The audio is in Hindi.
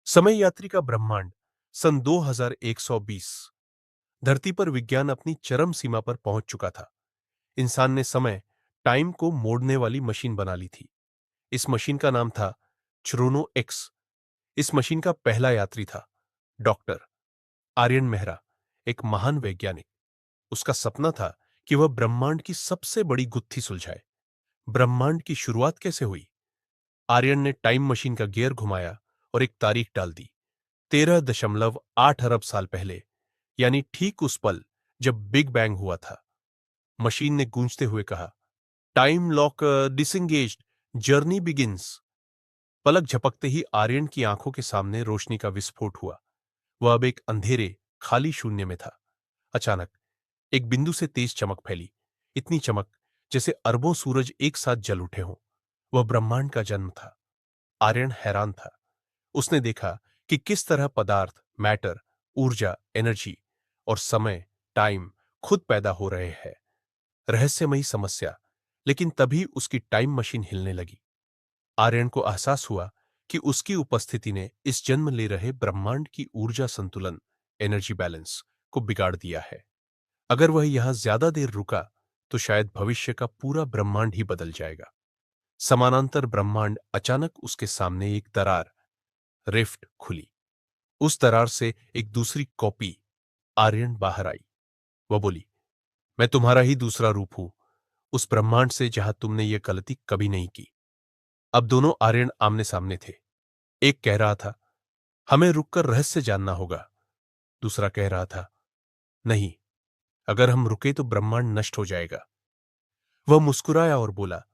समय यात्री का ब्रह्मांड सन 2120। धरती पर विज्ञान अपनी चरम सीमा पर पहुंच चुका था। इंसान ने समय टाइम को मोड़ने वाली मशीन बना ली थी। इस मशीन का नाम था च्रोनो एक्स। इस मशीन का पहला यात्री था डॉक्टर आर्यन मेहरा, एक महान वैज्ञानिक। उसका सपना था कि वह ब्रह्मांड की सबसे बड़ी गुत्थी सुलझाए। ब्रह्मांड की शुरुआत कैसे हुई? आर्यन ने टाइम मशीन का गियर घुमाया और एक तारीख डाल दी। 13.8 अरब साल पहले, यानी ठीक उस पल जब बिग बैंग हुआ था। मशीन ने गूंजते हुए कहा, टाइम लॉक डिसंगेज्ड, जर्नी बिगिंस। पलक झपकते ही आर्यन की आंखों के सामने रोशनी का विस्फोट हुआ। वह अब एक अंधेरे खाली शून्य में था। अचानक एक बिंदु से तेज चमक फैली, इतनी चमक जैसे अरबों सूरज एक साथ जल उठे हों। वह ब्रह्मांड का जन्म था। आर्यन हैरान था। उसने देखा कि किस तरह पदार्थ, मैटर, ऊर्जा, एनर्जी और समय, टाइम खुद पैदा हो रहे हैं। रहस्यमयी समस्या। लेकिन तभी उसकी टाइम मशीन हिलने लगी। आर्यन को एहसास हुआ कि उसकी उपस्थिति ने इस जन्म ले रहे ब्रह्मांड की ऊर्जा संतुलन, एनर्जी बैलेंस को बिगाड़ दिया है। अगर वह यहां ज्यादा देर रुका तो शायद भविष्य का पूरा ब्रह्मांड ही बदल जाएगा। समानांतर ब्रह्मांड। अचानक उसके सामने एक दरार, रिफ्ट खुली। उस दरार से एक दूसरी कॉपी आर्यन बाहर आई। वह बोली, मैं तुम्हारा ही दूसरा रूप हूं, उस ब्रह्मांड से जहां तुमने यह गलती कभी नहीं की। अब दोनों आर्यन आमने सामने थे। एक कह रहा था, हमें रुककर रहस्य जानना होगा। दूसरा कह रहा था, नहीं, अगर हम रुके तो ब्रह्मांड नष्ट हो जाएगा। वह मुस्कुराया और बोला,